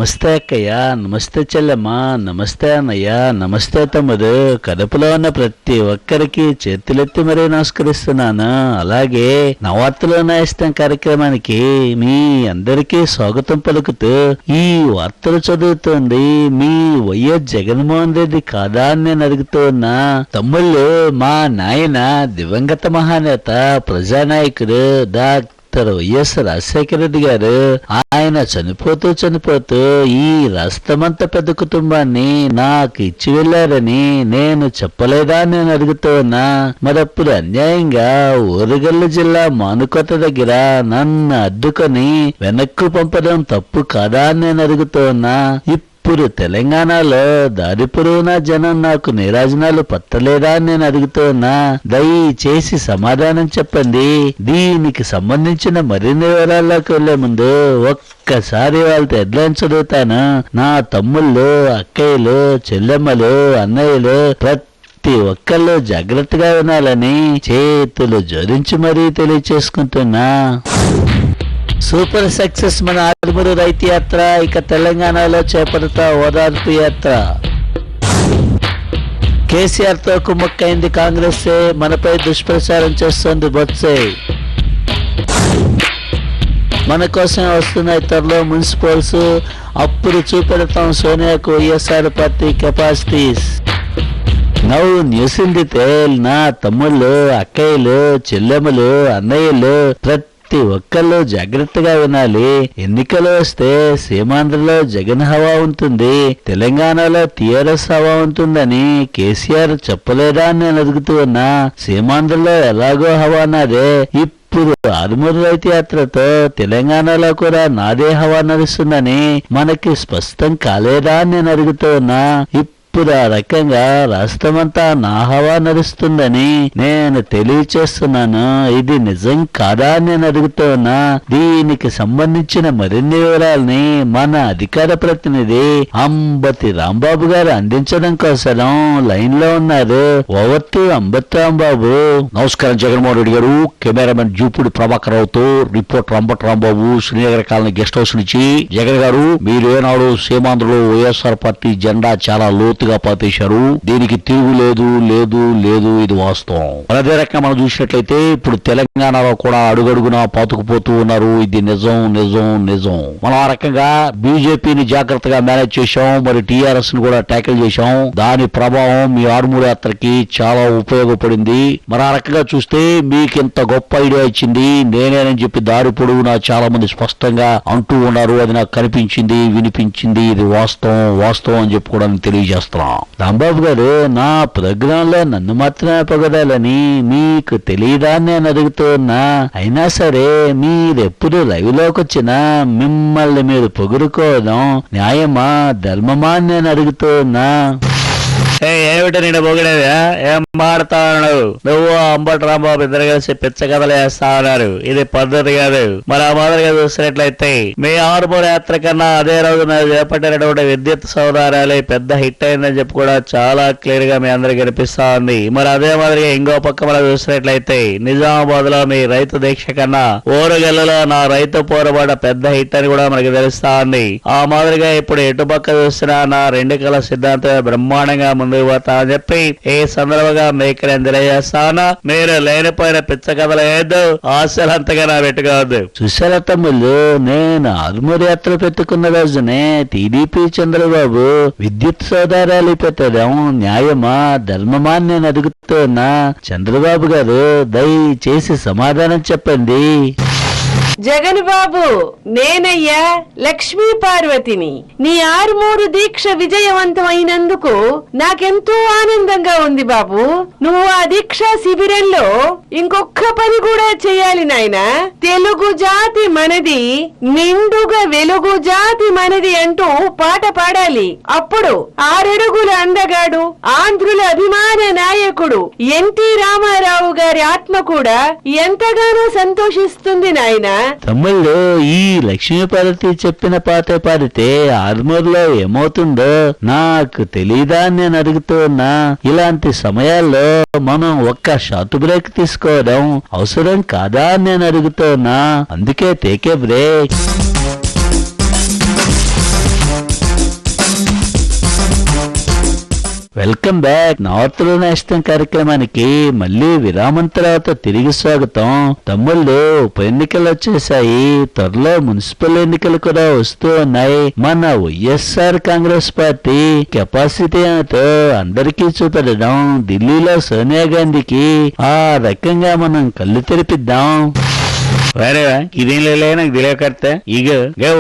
నమస్తే అక్కయ్య, నమస్తే చెల్లెమ్మ, నమస్తే అన్నయ్య, నమస్తే తమ్ముడు. కడుపులో ఉన్న ప్రతి ఒక్కరికి చేతులెత్తి మరీ నమస్కరిస్తున్నాను. అలాగే నవార్తలో నా ఇష్టం కార్యక్రమానికి మీ అందరికీ స్వాగతం పలుకుతూ ఈ వార్తలు చదువుతోంది మీ వైఎస్ జగన్మోహన్ రెడ్డి కాదా అని నేను అడుగుతూ ఉన్నా. తమ్ముళ్ళు, మా నాయన దివంగత మహానేత ప్రజానాయకుడు వైఎస్ రాజశేఖర రెడ్డి గారు ఆయన చనిపోతూ ఈ రాష్ట్రమంతా పెద్ద కుటుంబాన్ని నాకు ఇచ్చి వెళ్లారని నేను చెప్పలేదా అని నేను అడుగుతూ ఉన్నా. మరప్పుడు అన్యాయంగా ఓరుగల్లు జిల్లా మానుకోట దగ్గర నన్ను అడ్డుకొని వెనక్కు పంపడం తప్పు కాదా అని నేను అడుగుతూ ఉన్నా. ఇప్పుడు తెలంగాణలో దారి పొడవునా జనం నాకు నీరాజనాలు పట్టలేదా అని నేను అడుగుతున్నా. దయచేసి సమాధానం చెప్పండి. దీనికి సంబంధించిన మరిన్ని వివరాల్లోకి వెళ్లే ముందు ఒక్కసారి వాళ్ళతో హెడ్లైన్ చదువుతాను. నా తమ్ముళ్ళు, అక్కయ్యలు, చెల్లెమ్మలు, అన్నయ్యలు ప్రతి ఒక్కళ్ళు జాగ్రత్తగా వినాలని చేతులు జోడించి మరీ తెలియచేసుకుంటున్నా. సూపర్ సక్సెస్ మన ఆరుమూరు రైతు యాత్ర ఇక తెలంగాణలో చేపడతా ఓదార్పు యాత్ర. కేసీఆర్ తో కుమ్మక్కైంది కాంగ్రెస్, మనపై దుష్ప్రచారం చేస్తోంది బొత్సే. మన కోసం వస్తున్నాయి త్వరలో మున్సిపల్స్, అప్పుడు చూపెడతాం సోనియాకు YSR party capacities. Now news in detail. నా తమ్ముళ్ళు, అక్కయ్యలు, చెల్లెమ్మలు, అన్నయ్యలు ప్రతి ఒక్కళ్ళు జాగ్రత్తగా వినాలి. ఎన్నికలు వస్తే సీమాంధ్రలో జగన్ హవా ఉంటుంది, తెలంగాణలో టీఆర్ఎస్ హవా ఉంటుందని కేసీఆర్ చెప్పలేదా అని నేను అడుగుతూ ఉన్నా. సీమాంధ్రలో ఎలాగో హవా నాదే, ఇప్పుడు ఆరుమూరు రైతు యాత్రతో తెలంగాణలో కూడా నాదే హవా నడుస్తుందని మనకి స్పష్టం కాలేదా అని నేను అడుగుతూ ఉన్నా. ఇప్పుడు ఆ రకంగా రాష్ట్రమంతా నా హవా నడుస్తుందని నేను తెలియచేస్తున్నాను. ఇది నిజం కాదా అని నేను అడుగుతున్నా. దీనికి సంబంధించిన మరిన్ని వివరాలని మన అధికార ప్రతినిధి అంబటి రాంబాబు గారు అందించడం కోసం లైన్ లో ఉన్నారు. Over to Ambati Rambabu. నమస్కారం జగన్మోహన్ రెడ్డి గారు. కెమెరామెన్ జూపూడి ప్రభాకర్ రావుతో reporter Ambati Rambabu, Srinagar colony guest house నుంచి. జగన్ గారు, మీరు ఏనాడు సీమాంధ్రలో వైఎస్ఆర్ పార్టీ జెండా చాలా లోతుగా పాతేశారు. దీనికి తిరుగు లేదు లేదు లేదు, ఇది వాస్తవం. అదే రకంగా మనం చూసినట్లయితే ఇప్పుడు తెలంగాణలో కూడా అడుగడుగునా పాతుకుపోతూ ఉన్నారు. ఇది నిజం నిజం నిజం. మనం ఆ రకంగా బీజేపీని జాగ్రత్తగా మేనేజ్ చేశాం, మరి టీఆర్ఎస్ ని కూడా ట్యాకిల్ చేశాం. దాని ప్రభావం మీ ఆరుమూరు యాత్రకి చాలా ఉపయోగపడింది. మరి ఆ రకంగా చూస్తే మీకు ఇంత గొప్ప ఐడియా ఇచ్చింది నేనేనని చెప్పి దారి పొడవునా చాలా మంది స్పష్టంగా అంటూ ఉన్నారు. అది నాకు కనిపించింది, వినిపించింది. ఇది వాస్తవం వాస్తవం అని చెప్పి కూడా తెలియజేస్తాం. రాంబాబు గారు, నా ప్రోగ్రామ్ లో నన్ను మాత్రమే పొగడాలని మీకు తెలియదా అని నేను అడుగుతున్నా. అయినా సరే మీరెప్పుడు లైవ్ లోకి వచ్చినా మిమ్మల్ని మీరు పొగుడుకోవడం న్యాయమా ధర్మమా అని నేను అడుగుతున్నా. ఏమిటి నేను పొగిడేదా? ఏం మాడతావు నువ్వు? అంబటి రాంబాబు ఇద్దరు కలిసి పిచ్చ కథలు వేస్తా ఉన్నారు. ఇది పద్ధతి కాదు. మరి ఆ మాదిరిగా చూసినట్లయితే మీ ఆరుమూరు యాత్ర కన్నా అదే రోజు మీరు చేపట్టినటువంటి విద్యుత్ సౌదారాలు పెద్ద హిట్ అయిందని చెప్పి కూడా చాలా క్లియర్ గా మీ అందరికి కనిపిస్తా ఉంది. మరి అదే మాదిరిగా ఇంకో పక్క మనం చూసినట్లయితే నిజామాబాద్ లో మీ రైతు దీక్ష కన్నా ఓరుగల్లులో నా రైతు పోరాట పెద్ద హిట్ అని కూడా మనకి తెలుస్తా ఉంది. ఆ మాదిరిగా ఇప్పుడు ఎటుపక్క చూసినా నా రెండు కళ సిద్ధాంతం బ్రహ్మాండంగా ముందుకు పోతా అని చెప్పి ఈ సందర్భంగా మీకు నేను తెలియజేస్తాను. మీరు లేనిపోయిన పిచ్చ కథలు ఏదో ఆశలు అంతగా పెట్టుకోవద్దు. చూసారా తమ్ముళ్ళు, నేను ఆరుమూరు యాత్ర పెట్టుకున్న రోజునే టీడీపీ చంద్రబాబు విద్యుత్ సౌదారాలు పెట్టడం న్యాయమా ధర్మమా అని నేను అడుగుతున్నా. చంద్రబాబు గారు, దయచేసి సమాధానం చెప్పండి. జగన్ బాబు, నేనయ్యా లక్ష్మీ పార్వతిని. నీ ఆరుమూరు దీక్ష విజయవంతమైనందుకు నాకెంతో ఆనందంగా ఉంది బాబు. నువ్వు ఆ దీక్షా శిబిరంలో ఇంకొక పని కూడా చేయాలి నాయనా. తెలుగు జాతి మనది, నిండుగా వెలుగు జాతి మనది అంటూ పాట పాడాలి. అప్పుడు 6 అడుగుల అందగాడు, ఆంధ్రుల అభిమాన నాయకుడు ఎన్టీ రామారావు గారి ఆత్మ కూడా ఎంతగానో సంతోషిస్తుంది నాయనా. తమ్ముళ్ళు, ఈ లక్ష్మీపార్వతి చెప్పిన పాట పాడితే ఆర్మూర్లో ఏమవుతుందో నాకు తెలీదా అని నేను అడుగుతున్నా. ఇలాంటి సమయాల్లో మనం ఒక్క షార్ట్ బ్రేక్ తీసుకోవడం అవసరం కాదా అని నేను అడుగుతున్నా. అందుకే take a break. Welcome back నార్త్లో నేస్తం కార్యక్రమానికి మళ్ళీ విరామం తర్వాత తిరిగి స్వాగతం. తమ్ముళ్ళు, ఉప ఎన్నికలు వచ్చేసాయి. త్వరలో మున్సిపల్ ఎన్నికలు కూడా వస్తూ ఉన్నాయి. మన వైఎస్ఆర్ కాంగ్రెస్ పార్టీ కెపాసిటీ ఏమిటో అందరికీ చూపెట్టడం, ఢిల్లీలో సోనియా గాంధీకి ఆ రకంగా మనం కళ్ళు తెరిపిద్దాం. వారేవా ఇదేం లేలే నాకు తెలియకర్త ఇక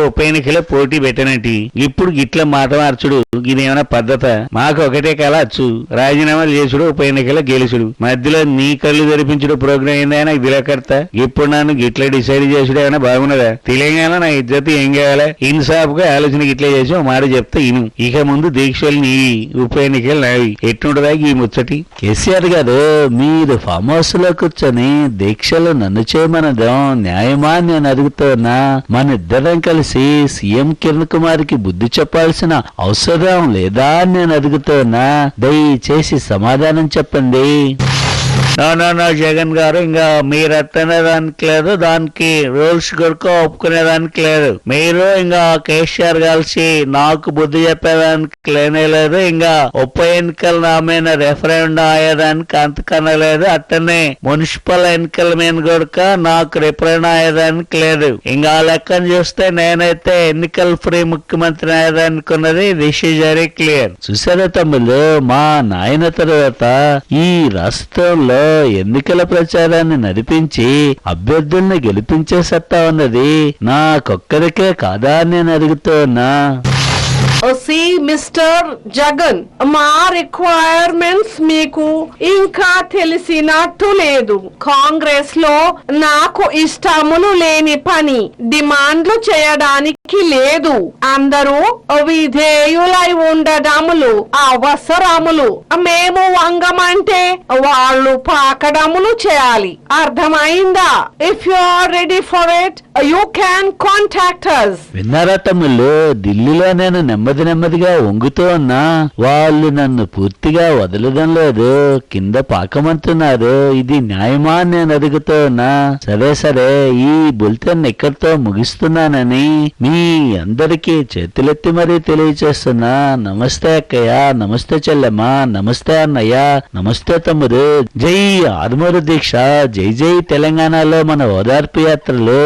ఉప ఎన్నికలో పోటీ పెట్టనట్టి ఇప్పుడు గిట్ల మాట మార్చుడు ఇదేమైనా పద్ధత? మాకు ఒకటే కలచ్చు, రాజీనామాలు చేసుడు, ఉప ఎన్నికలో గెలుచుడు. మధ్యలో నీ కళ్ళు తెరిపించుడు ప్రోగ్రాం ఏందా నాకు తెలియకర్త? ఇప్పుడు నన్ను గిట్ల డిసైడ్ చేసుడు ఏమైనా బాగున్నదా? తెలంగాణ నా ఇజ్జత్ ఏం కావాలి? ఇన్సాఫ్ గా ఆలోచన గిట్లా చేసి ఒక మాట చెప్తా ఇను. ఇక ముందు దీక్షలు నీవి, ఉప ఎన్నికలు నావి. ఎట్టుండదా ఈ ముచ్చటి? కేసీఆర్ గారు, మీరు ఫామ్ హౌస్ లో కూర్చొని దీక్షలు నన్ను చేయమనడం న్యాయమా నేను అడుగుతున్నా. మన ఇద్దరం కలిసి సీఎం కిరణ్ కుమార్ కి బుద్ధి చెప్పాల్సిన అవసరం లేదా అని నేను అడుగుతున్నా. దయచేసి సమాధానం చెప్పండి. నో జగన్ గారు, ఇంకా మీరు అట్టనే దానికి లేదు, దానికి రూల్స్ కొరకు ఒప్పుకునేదానికి లేదు. మీరు ఇంకా కేసీఆర్ కలిసి నాకు బుద్ధి చెప్పేదానికి లేనే లేదు. ఇంకా ఉప ఎన్నికల నా మీద రెఫరెండం అయ్యేదానికి అంతకన్నా లేదు. అట్టనే మున్సిపల్ ఎన్నికల మీద కొడుక నాకు రెఫరెండం అయ్యేదానికి లేదు. ఇంకా లెక్కను చూస్తే నేనైతే ఎన్నికల ఫ్రీ ముఖ్యమంత్రి అయ్యేదానికి ఉన్నది. This is very clear. చూసారా తమ్ముళ్ళు, మా నాయన తర్వాత ఈ రాష్ట్రంలో ఎన్నికల ప్రచారాన్ని నడిపించి అభ్యర్థుల్ని గెలిపించే సత్తా ఉన్నది నాకొక్కరికే కాదా అని నేను అడుగుతున్నా. మిస్టర్ జగన్, మా రిక్వైర్మెంట్స్ మీకు ఇంకా తెలిసినట్టు లేదు. కాంగ్రెస్ లో నాకు ఇష్టములు లేని పని డిమాండ్లు చేయడానికి లేదు. అందరూ విధేయులై ఉండడములు అవసరములు. మేము వంగమంటే వాళ్ళు పాకడములు చేయాలి. అర్థమైందా? If you are ready for it you can contact us. విన్నారా తమ్ముళ్ళు, ఢిల్లీలో నేను నెమ్మదిగా వంగుతూ ఉన్నా. వాళ్ళు నన్ను పూర్తిగా వదలడం లేదు, కింద పాకమంటున్నారు. ఇది న్యాయమా అని నేను అడుగుతూ ఉన్నా. సరే ఈ బులెటిన్ ఇక్కడితో ముగిస్తున్నానని మీ అందరికీ చేతులెత్తి మరీ తెలియచేస్తున్నా. నమస్తే అక్కయ్య, నమస్తే చెల్లెమ్మ, నమస్తే అన్నయ్య, నమస్తే తమ్ముడు. జై ఆర్మూరు దీక్ష, జై తెలంగాణలో మన ఓదార్పు యాత్రలు.